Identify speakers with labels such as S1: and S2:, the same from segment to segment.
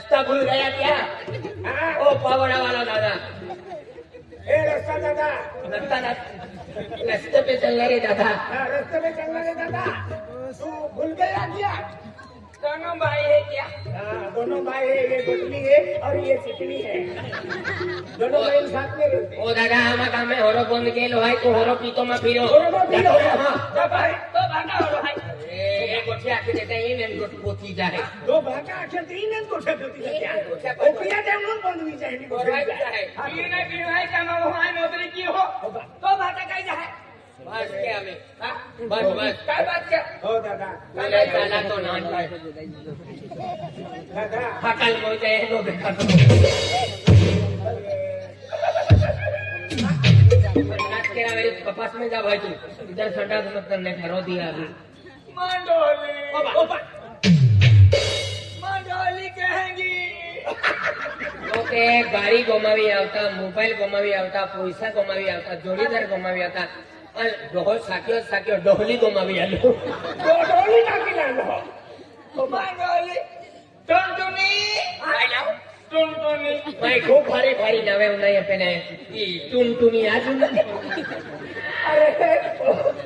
S1: रास्ता भूल गया क्या?
S2: हाँ,
S1: ओ पावड़ा वाला दादा,
S2: ए रास्ता दादा,
S1: रास्ते पे चल रहे दादा।
S2: हाँ, रास्ते में चलना रे दादा, तू भूल गया क्या?
S1: दोनों भाई है क्या?
S2: हाँ, दोनों भाई है, ये गुटली है और ये चिकनी है। दोनों भाई साथ में रहते हैं।
S1: ओ दादा आमा कामे होरो बंद केलो है तो होरो पीतो में फिरो।
S2: होरो में फिरो।
S1: हां
S2: तो भाई,
S1: तो भागा होरो है। ए गोठी आके देते ही ने गोठ पोती जाए।
S2: दो भागा आखे तीन ने कोठे पोती जाते हैं। ओ पिया टाइम लोग बंद हुई जाए
S1: और भाई जाए। ये नहीं फिर है काम वो है नौकरी की हो। तो भागा कहीं जाए। बस क्या हमें? हां बस क्या बात क्या?
S2: हो दादा,
S1: पहले चला तो नान पाए।
S2: दादा,
S1: हकल मोजे है तो देखा तो। नाच के मेरे पास में जा भाई तू। इधर सटा तो मत करने करो दिया अभी।
S2: मंडोली कहेंगी।
S1: ओके गाड़ी गुमावी आवता, मोबाइल गुमावी आवता, पैसा गुमावी आवता, जोड़ीदार गुमावी आवता और डोहल साकियो डोहली गुमावी आलो।
S2: मंडोली ना किलानो।
S1: मंडोली टुनटुनी आई लाओ टुनटुनी भाई खूब भारी नवे उन्हें अपने ई टुनटुनी आज
S2: अरे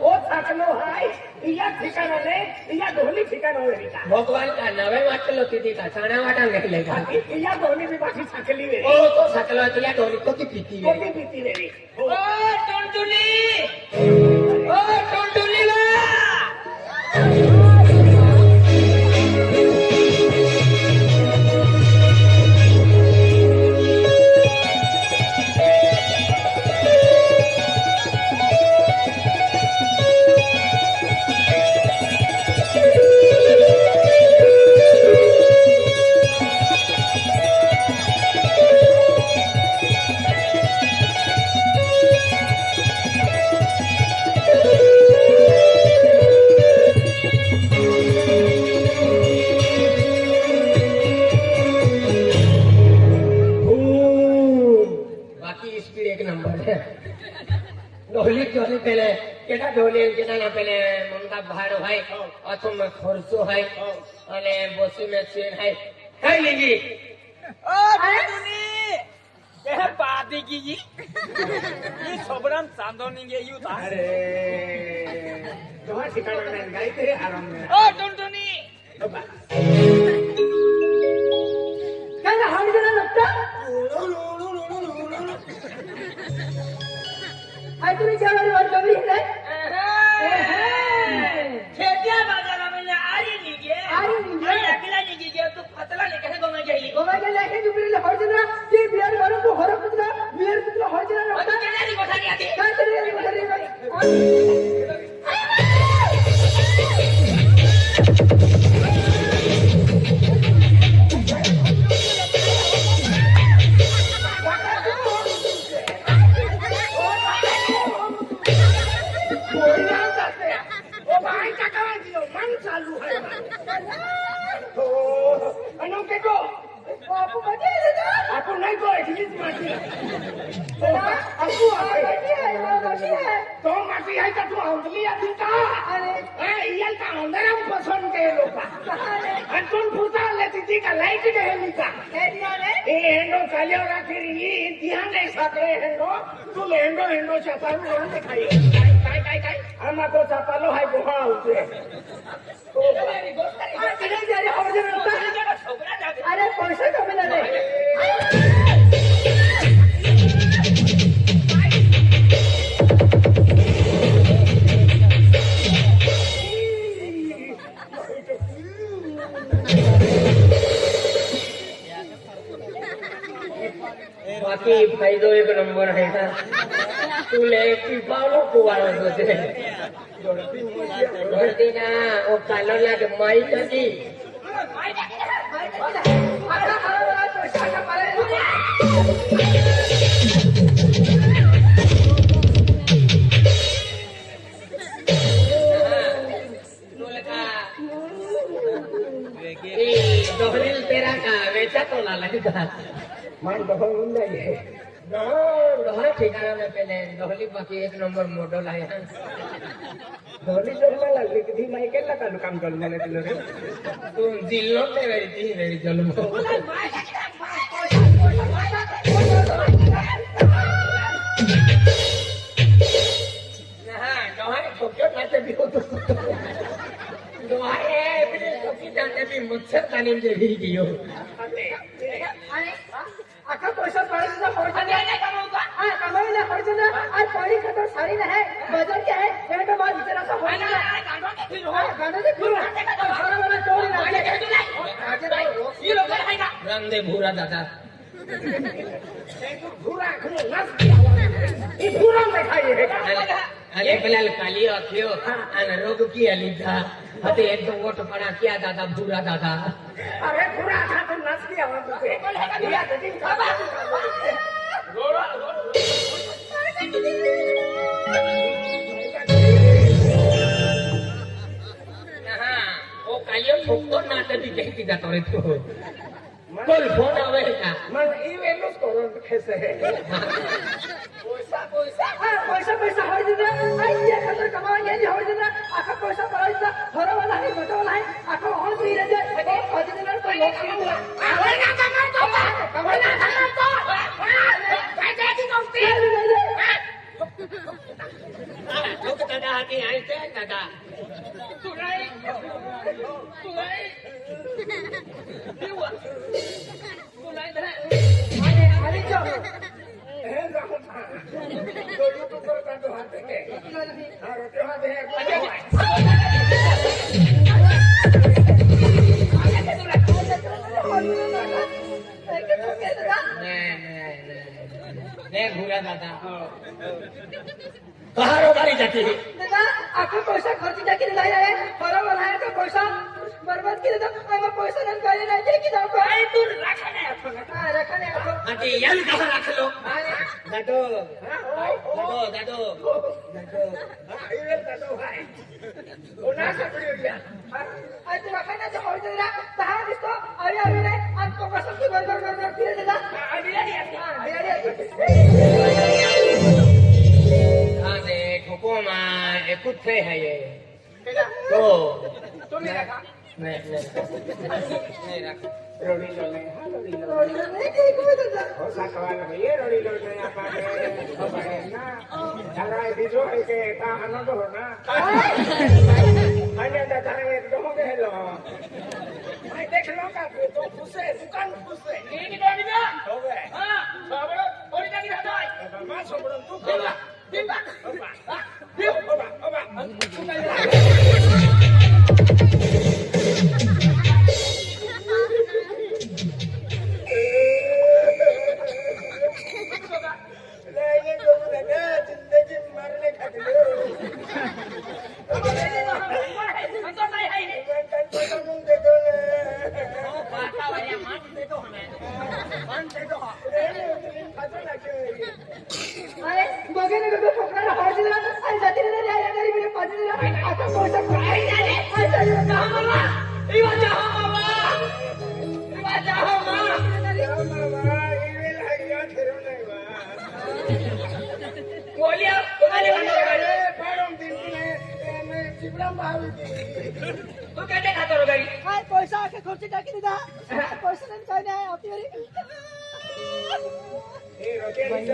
S2: ओ साकनो हाय, इया ठिकाना ने, इया ढोली ठिकाना हो रीता।
S1: भगवान का नवे वाटलो थी का साना वाटा नहीं लेगा
S2: इया ढोली भी बाकी साकली वे।
S1: ओ तो सकलो तिया डोली को की पीती है
S2: कोटी पीती रे।
S1: ओ टुनटुनी वा ढोली पहले केटा ढोली केटा ना पहले ममता भाड़ो है अथो में खर्चो है अने बसी में चेन है लेगी
S3: ओ टुनी के पादी की जी ये छोबरम चांदोनी के यू था
S2: अरे तुम्हारा ठिकाना ने गाई तेरे आराम में।
S3: ओ टुनटुनी
S2: क्या हम जरा लगता? आई तुम्हें क्या वाली बात कर रही है?
S3: खेतिया बाजार में आ रही नहीं के अकेला नहीं के तू पतला नहीं कैसे गोमा जाएगी
S2: गोमा के लेके जो मेरे हर जना ये बियर वालों को हर कुछ हर जना
S3: और तू केना नहीं गोठा नहीं आती
S2: क्या तेरे नहीं बता रही aku naik kau eksis mati. Aku तो मसी है तो तू अंदली आती का ए इयल का अंदर हम पसंद के लोका अंतुन पुता लेती थी का लाइट के हेलिका ए हेंडो चालियो राखी ध्यान दे सकले हेंडो तू हेंडो चपालू ध्यान दे काय हम तो चपालो है गुहा उसे अरे पैसे कमी ना दे
S1: बाकी फायदो एक नंबर है ना तू ले पिपालो कुवारो सोचे बढ़ती ना वो कालो लाग माई कदी दोहरील तेरा का वेचा तो ला लगता
S2: मान बहुत नहीं है
S1: डोहा ठिकाना में पहले डोहली बाकी एक नंबर मॉडल आया
S2: धोनी जन्माला किती माहिती केला का काम चालू मला तिला रे
S1: तू जिल्लो ते वेळी जन्म डोहा ठोक्यो नाते भी होतो डोहा एवढे ठोकी जाते भी मच्छर तालीम जे भी गियो
S4: आखा पैसा पड़ेगा पैसा नहीं कमाऊंगा हाँ कमाऊंगा पैसा ना आज पानी खतर सारी ना है बाजार क्या है ये तो बात इतना सा हो गया गांडो से फिर सारा वाला चोरी ना ये लोग खाएगा
S1: रामदेव भूरा दादा
S2: भूरा खने नस ये भूरा में खाइए
S1: अरे पहले काली आखियो अन रोग की अलीदा हते एक दो गोट पड़ा किया दादा भूरा दादा
S2: अरे भूरा था तो नस दिया वहां तुझे दिया तो दिन खा
S1: वो कालियो ठोकतो ना तभी कहती जातो रे तो कल फोन आवे का
S2: मन ई वेलुस करो कैसे है
S4: पैसा पैसा हो जाना आई ये खतर कमाएंगे ये हो जाना आखा पैसा पड़ेगा हरा वाला है छोटा वाला है आखा और भी रह जाए और दिन तो लोग
S2: कमाना कमाना पैसा की दोस्ती
S1: ठोक दादा आके आई थे दादा
S4: अरे जो
S2: है राहुल तो यूट्यूब पर कर दो हाथ है हां रोटे हाथ है
S1: नहीं भूरा दादा कहाँ रोगारी जाती है
S4: दादा आखा पैसा खर्च जाके लाई है हरा वाला है तो पैसा बर्बाद कर दो मैं पैसा नहीं करे नहीं दे कि जाओ आई तू रखने रखने
S1: आंटी यार कहाँ रख लो दादो दादो दादो
S2: हां ये दादो भाई वो ना पड़ी गया
S4: आज तू रखने से हो जाएगा कहां दिसतो अरे अरे नहीं आज तो कसम से बर फिर दादा
S1: हाँ दे ठोको माँ एक कुछ है ये तो
S2: तो नहीं रखा
S1: नहीं रख
S2: रोड़ी लोने हां रोड़ी लोने
S4: रोड़ी नहीं ठीक है दादा
S2: हो सवाल है ये रोड़ी लोने आप हो बड़े ना जरा दीजो है के ता आनंद हो ना अन्य दादा एक दो हो गए लो मैं देख लो का तो खुश है दुकान खुश है ये की डोडी ना हो गए हां सबड़ो थोड़ी जानी हटाई मां सबड़ो तू खेला दिबा
S4: अरे बगे ने तो ठोकरा हो दिला अरे जाती रे रे आया गरी मेरे पास दिला आता पैसा पड़ाई जा रे पैसा दिला कहां मामा ई बाजा मामा ई बाजा मामा बोलिया तुम्हारे वाले
S2: पैरों दिन में चिपड़ा भावी
S1: तू कैसे खाता रो गाड़ी
S4: हाय पैसा आके खर्च जाके दिला पैसा नहीं चाहिए है आती मेरी
S2: ये रोटी रोटी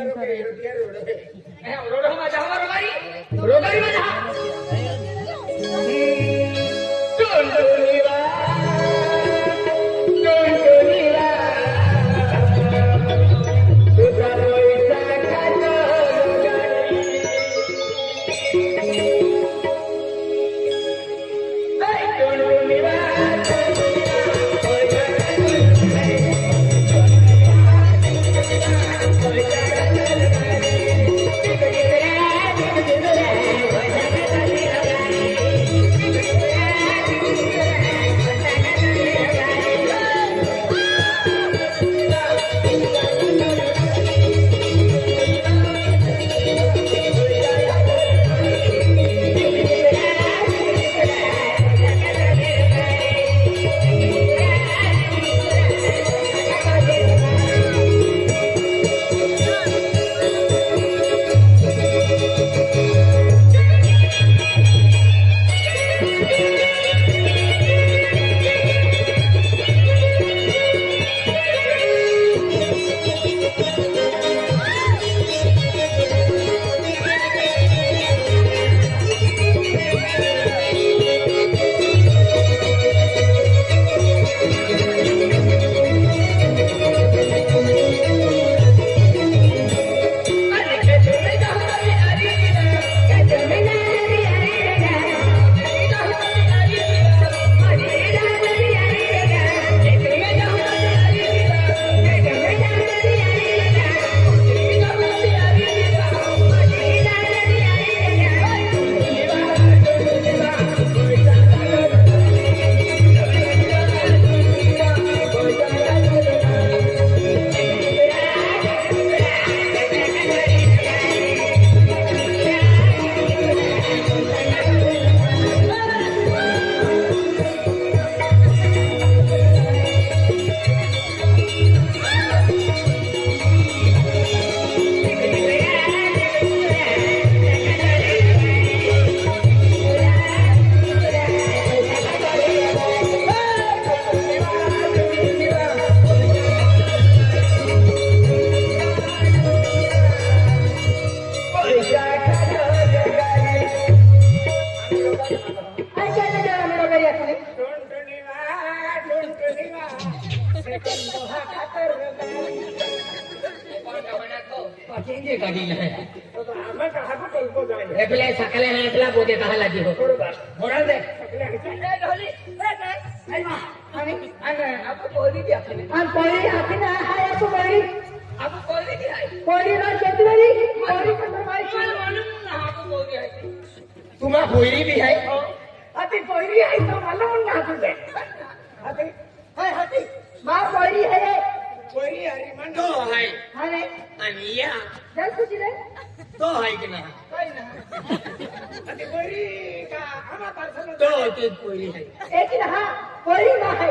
S1: रोड में जाओ रोगारी में जा
S2: पोहा खातर
S1: पचेंगे गाड़ी में
S2: तो आम्हा कहाको कल्पो जाय
S1: एपले सकले है एपला बोदे कहा लगी हो
S2: बरोबर
S1: मोड़ा दे
S2: सकले आहे
S4: ए ढोली ए काय आई मा आणि आपण पोरी बी आपली आणि पोरी आपली ना हाय आपण पोरी आपण पोरी बी आहे पोरी ना शेतवारी पोरी कंदर माहिती मालूम ना आपण पोरी आहे
S1: तुम्हा कोयरी भी है
S2: अति पोरी आहे तो मला म्हणून हातू दे अति
S4: हाय हाती मा पोरी आहे
S2: पोरी हरी
S1: तो
S2: मंडो
S1: है
S4: हाय
S1: आणि या
S4: जल कुछ रे
S1: तो है कि ना
S4: काय ना
S2: अति पोरी का आम्हा पार्सल
S1: तो ते कोयरी है
S4: एक ही हा पोरी मा है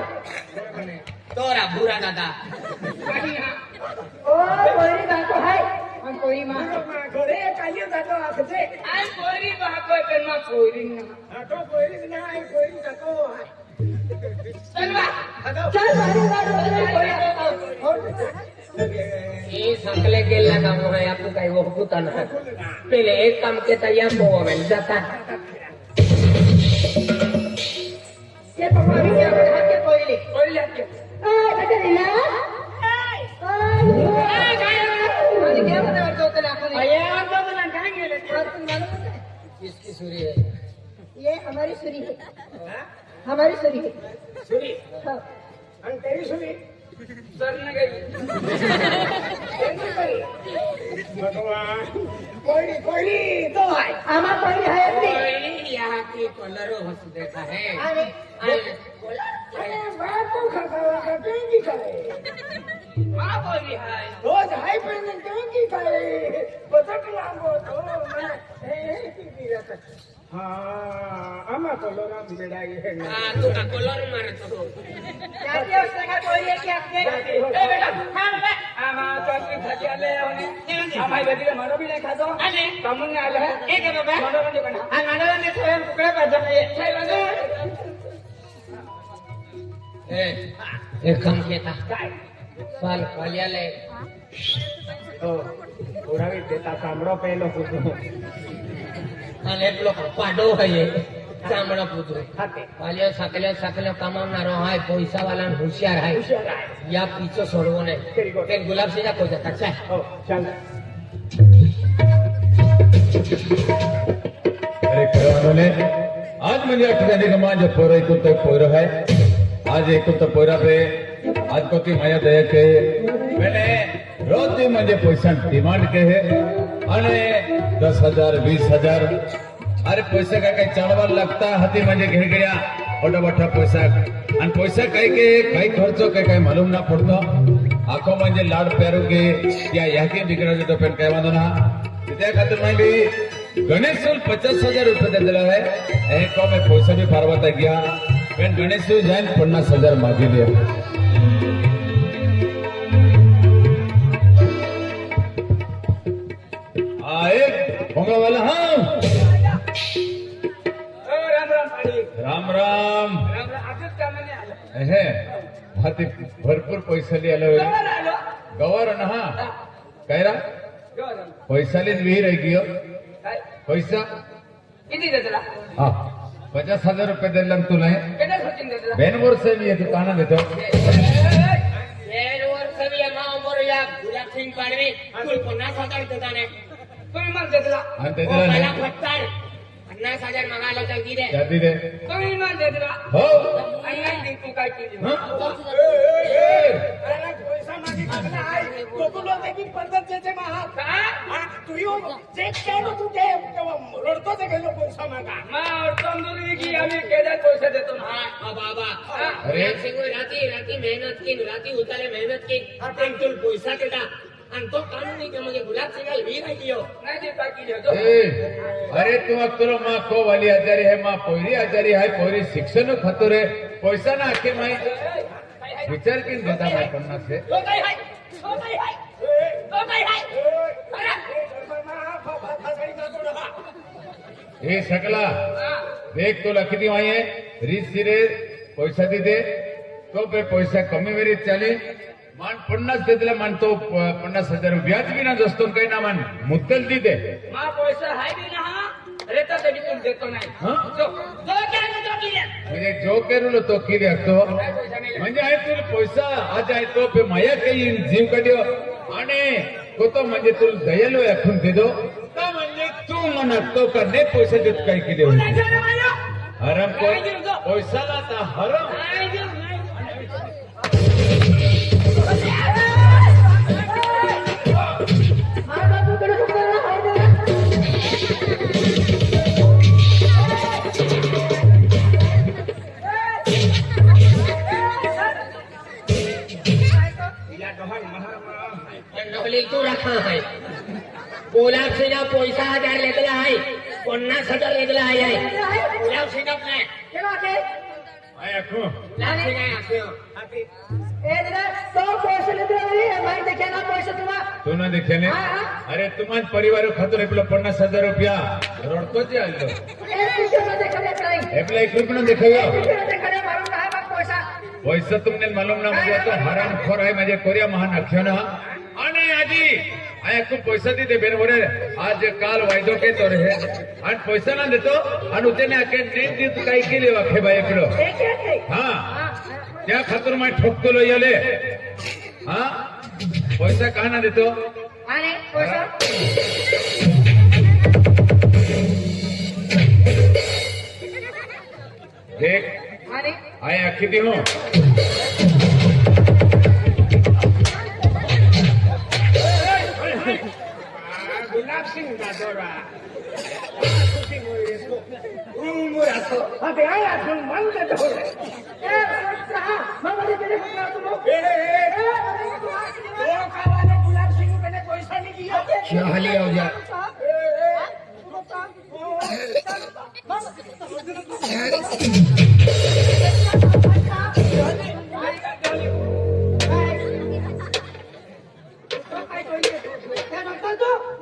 S1: तोरा बुरा दादा
S4: ओ पोरी का को है आणि पोरी मा
S2: घरे कालियो जातो असते
S3: आई पोरी बाको पण मा पोरी ना
S2: तो पोरी नाही पोरी जातो
S4: चल मारी गाडी
S1: ये सकले गेला काम है आपको काही वो होता ना पहले एक काम के तैयार हो मिल जाता
S4: ये पकड़ी के बैठा के कोयले
S3: पोरी लेके
S4: ए बेटा रीना आणि क्या बता तो त्याला आपण
S2: अय्या बाबा काय गेले
S1: किसकी सूरी है
S4: ये हमारी सुरी है हमारी सुरी है
S2: सुरी
S4: हाँ।
S2: आणि तेरी सुरी
S3: सर न गई
S2: भगवान कोयरी कोयरी तो आहे
S4: आमा कोयली है अपनी
S1: कोयरी यहाँ की कलरो हंस देखा है
S4: आणि
S2: अरे बापू खावा का पेंगी करे
S3: मा पोरी हाय
S2: रोज हाय पेंगी पेंगी करे बचत लांबो तो मला हे किती राहत हां आम्हा कलोरा बिडाई है
S1: हाँ तू का कलर मारत हो
S4: जाते उसने का कोयली है कि आपने
S3: ए बेटा हां बे आमा चटनी खाती आले आणि आमाई बेटी मारो भी नाही खातो आणि कामून आले है एक बाबा मारो नाही पण आणि मारो ने स्वयं कुकडे पाहिजे नाही काय म्हणजे
S1: एक काम केता
S2: काय
S1: साल कालियाले
S2: हो उडावी देता चामडो पेलो होतो
S1: અને પેલો પાડો હોય ચામડા પૂતરો
S2: खाते
S1: કાલિયો સાકલ્યો કમાવનારો હોય પૈસા વાળા હોશિયાર હોય
S2: हुशार आहे
S1: या पीछो छोड़वो नहीं કે ગુલાબ સિંહ को जाता चाहे
S2: हो चल
S5: अरे खरं आज म्हणजे ठिकाणी गमा जो पोर एकूण पोर है आज एकूण पोरा पे आज को ती माया दया के मैंने रोज म्हणजे पैसा डिमांड के है आणि 10,000 20,000 अरे पैसे काय काय चालवा लागता हाती म्हणजे घे गया मोठा मोठा पैसा आणि पैसा काय के काही खर्च काय काय मालूम ना पडतो आखो म्हणजे लाड प्यारो के या याके बिगड़ा तो पण काय वांदो ना त्या खातिर माहिती गणेश 50,000 रुपये दिला है ए को मैं पैसा भी फारवता गया पण गणेश जाईन 50,000 मागे लिया एक होगा वाला हाँ
S3: राम राम पाडी
S5: राम राम
S3: राम राम आजच कामाने आलं
S5: हे हाती भरपूर पैसा लिहिला
S3: जवळ आलो
S5: गवर ना हा काय रा
S3: जवळ
S5: पैसा लिहिन विहीर आहे की हो?
S3: काय
S5: पैसा
S3: किती देतला
S5: हा 50,000 रुपये दिला ना तुला
S3: केटा सोचिन देतला
S5: बेनवर से मी येतो काना देतो
S1: वर्ष भी अमा उमर या गुलाब सिंह पाडवी तू 50,000 देता ने
S3: तुम्ही मग देतला
S5: आणि ते
S1: ओ मला
S5: दिला
S1: फटकार 50,000 मागायला जल्दी दे
S5: जाती दे
S3: तुम्ही मग देतला
S5: हो
S3: आणि नाही तू काय केली
S5: हा?
S2: अरे पैसा मागे लागला आहे तो तुला त्याची पद्धत देते महा
S3: का
S2: तू येऊ चेक केलो तू ते रडतो ते गेलो पैसा मागा
S3: मा तंदुरी की आम्ही केल्यात पैसे देतो ना
S1: हाँ बाबा
S5: अरे.
S1: गुलाब सिंह राती मेहनत की राती उतारे मेहनत की आणि तुला पैसा देता आणि तो कानून नाही म्हणजे गुलाब सिंगाला वीर आहे की हो
S3: नाही देता की देतो
S5: ए, अरे तुम तुला मा को वाली आजारी है मा पोरी आजारी है पोरी शिक्षण खातो रे पैसा ना आखे माई विचार की देता माय 50 से
S3: तो काय हाय तो काय हाय तो काय हाय
S5: हे सकला देख तुला किती माई आहे रीत सिरे पैसा दे तो पे पैसा कमी वेरीत चाले मान 50 देतला मानतो 50,000 व्याज बी ना जस्तो काही ना मान मुद्दल दी दे
S3: मा पैसा हाय बी ना हा रेता तरी पण देतो नाही
S5: हा?
S3: जो जो काय देतो
S5: म्हणजे जो केलो तो केली असतो म्हणजे आहे तुला पैसा आज आहे तो पे माया काही जीव काढ्यो आणि तो म्हणजे तुला दयालो ऐकून देतो का म्हणजे तू म्हणत तो का नाही पैसा देत काही केले हरम पैसाला आता हरम
S1: डोली तू रखा है गुलाब सिंह पैसा 1000 लेतला आहे 50,000 लेतला आहे गुलाब सिंह नाही
S5: आहे ऐकू
S1: गुलाब सिंह आहे
S5: तू ना देखे ने अरे तुम्हाला परिवार खातर आपलं 50,000 रुपया रडतो जे आलो आपला 1 रुपया देखाव्या पैसा तुमने मालूम ना म्हणजे तो हरामखोर आहे म्हणजे कोरिया महान अक्षण आणि आजी आया तू पैसा देते बेन बोले आज काल वायदो के तो रहे आणि पैसा ना देतो आणि उद्याने आके नेम देत काही केले वाखे बाई इकडं हा त्या खातर मा ठोकतो येले हा पैसा का ना देतो देख आया किती हो
S2: गुलाब सिंह दादोरा अरे आया तुम मन दे दो गुलाब सिंह मैंने पैसा नहीं दिया
S1: चली हो जा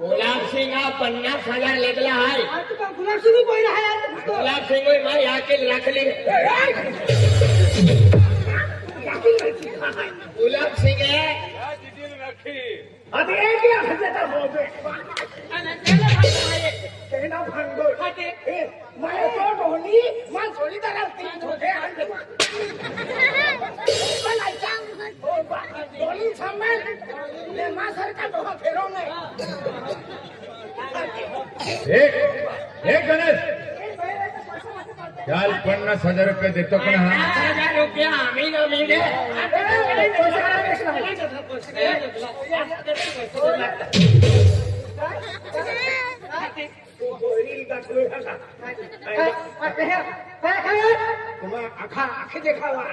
S1: गुलाब सिंह 50,000 लेतला आहे गुलाब सिंह मारी आकेल राखली गुलाब सिंह
S2: अरे एक ही आखिर देता बोलते कहना भांगो मैं तो ढोली मैं थोड़ी तरह 3 छोटे ढोली सामने ले मां सर का दोहा फेरो में
S5: एक गणेश काल 50,000 रुपये देतो पण हा
S1: 50,000 रुपया आम्ही न मिळे
S2: तुम्हा आखा आखे देखावा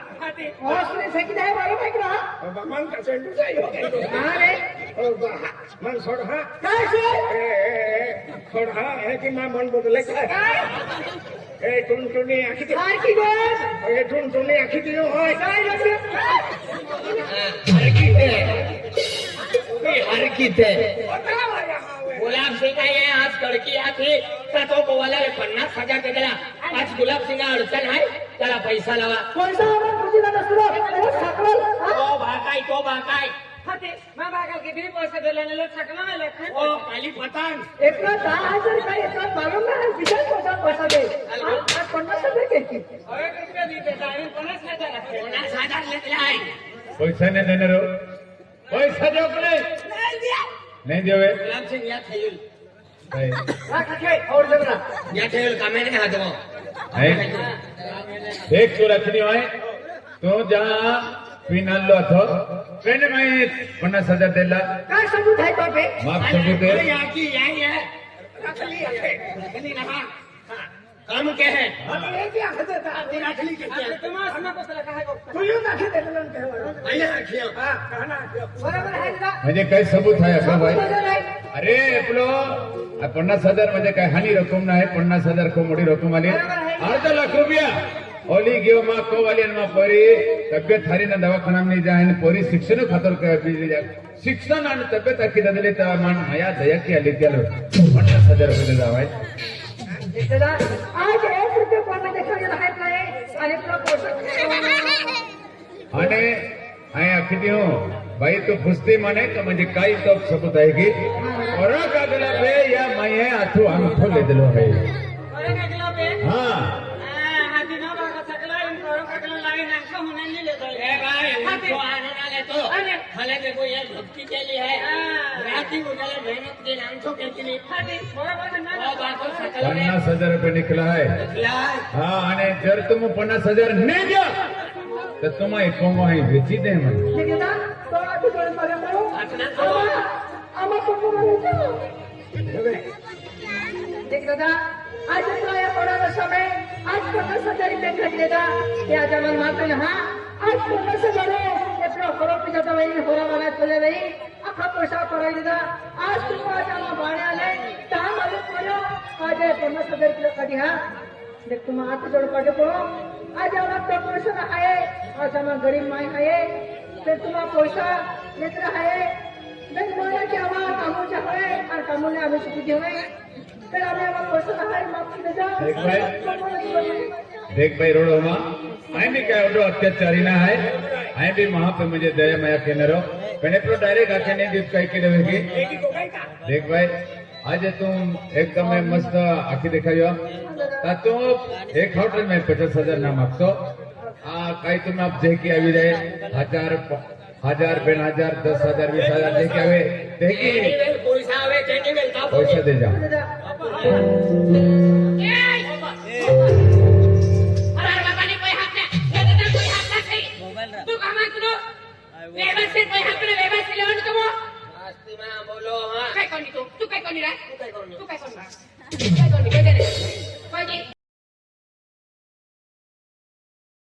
S2: भगवान का चेंडू चाहिए मन सोड हा सोड हा है कि मैं मन बदले ए टुनटुनी आखी ए टुनटुनी आखी दियो होय
S1: हरकीते गुलाब सिंह ये आज कड़की आती का तो गोवाला 50,000 देला आज गुलाब सिंह अडचण आहे त्याला पैसा लावा तो बाकाय ओ काली पतान
S5: पैसा नाही देणार हो. पैसा देऊ का नाही देवे
S1: गुलाब सिंह या थेल
S5: काय?
S1: या थेल कामे नाही हातवा
S5: एक तू रखनी आहे तो जा पिनालो अथो पेन में 50,000 देला माफ सबूत है
S1: याची याई है
S2: रखली है
S1: काम क्या है
S2: एक ही आखे देता
S1: रखली किती
S2: तू यूं आखे देता कहवा
S1: पहिले रखियो
S2: हां कहना
S5: म्हणजे काय सबूत आहे का भाई अरे आपलो 50,000 म्हणजे काय हानी रक्कम नाही 50,000 को मोठी रक्कम आली 8 लाख रुपया ओली घेऊ मा को वाली मा परी तब्येत हारी ना दवाखाना में जाए न परी शिक्षण खातर बिजली जा शिक्षण आणि तब्येत आखी दिली तर मान माया दया की आली त्याला 50,000 रुपये जावाय
S4: आज 1 रुपये कोणा देखायला राहत नाही आणि
S5: आणि आई आखी देऊ भाई तो फुसती माने तो म्हणजे काही तो सबूत आहे की और कागला पे या माये आठू अंगठो ले दिलो है हां
S1: जो आनंद आले तो खाले देखो ये भक्ति केली आहे रात्री उजाला मेहनत केली आमचो केली बाको सकल
S5: 50,000 रुपये निकला है हा आणि जर तुम्ही 50,000 नाही द्या तर तुम्हा इकोंगो आहे बेची दे म्हणजे
S4: ठीक आहे ना तो आधी जोडून बघा बरं. आम्हा कुठून बोलायचं? देख दादा आज तो या कोणाला समय आज 50,000 रुपये खर्चले दा या जमन मात्र हा आज 50,000 એટલો ખરો પીધો વહી હોરા વાળા ચલે વહી આખા પૈસા કરાવી દીધા આજ તું આજે આમાં ભાણ્યા લે તા માલુમ પડ્યો આજે 50,000 કિલો કાઢી હા દેખ તું હાથ જોડ કાઢો પડો आज आम्हाला प्रमोशन आहे आज आम्हाला गरीब माय आहे तर तुम्हाला पैसा मित्र आहे नाही बोला की आम्हाला कामूच्या आहे आणि कामूने आम्ही सुखी घेऊन तर आम्ही आम्हाला पैसा आहे मागची
S5: देख भाई रोडो मा आय बी काय एवढो अत्याचारी ना आहे आय बी महापे म्हणजे दया माया केनारो पण एपलो डायरेक्ट आखे नाही देत काय केलं वेगळी देख भाई आज तुम एकदम मस्त आखी दिखायो ता तो एक होटल में 50,000 ना मागतो काही तुम्ही आप जे की आवी जाए 1,000 बेन 10,000 20,000 जे की आवे ते की
S1: पैसा आवे तेने वेलता
S5: पैसा दे जा
S6: अरे बाबाने पैसा हाकला तू कामा करो व्यवस्थित पैसा हाकले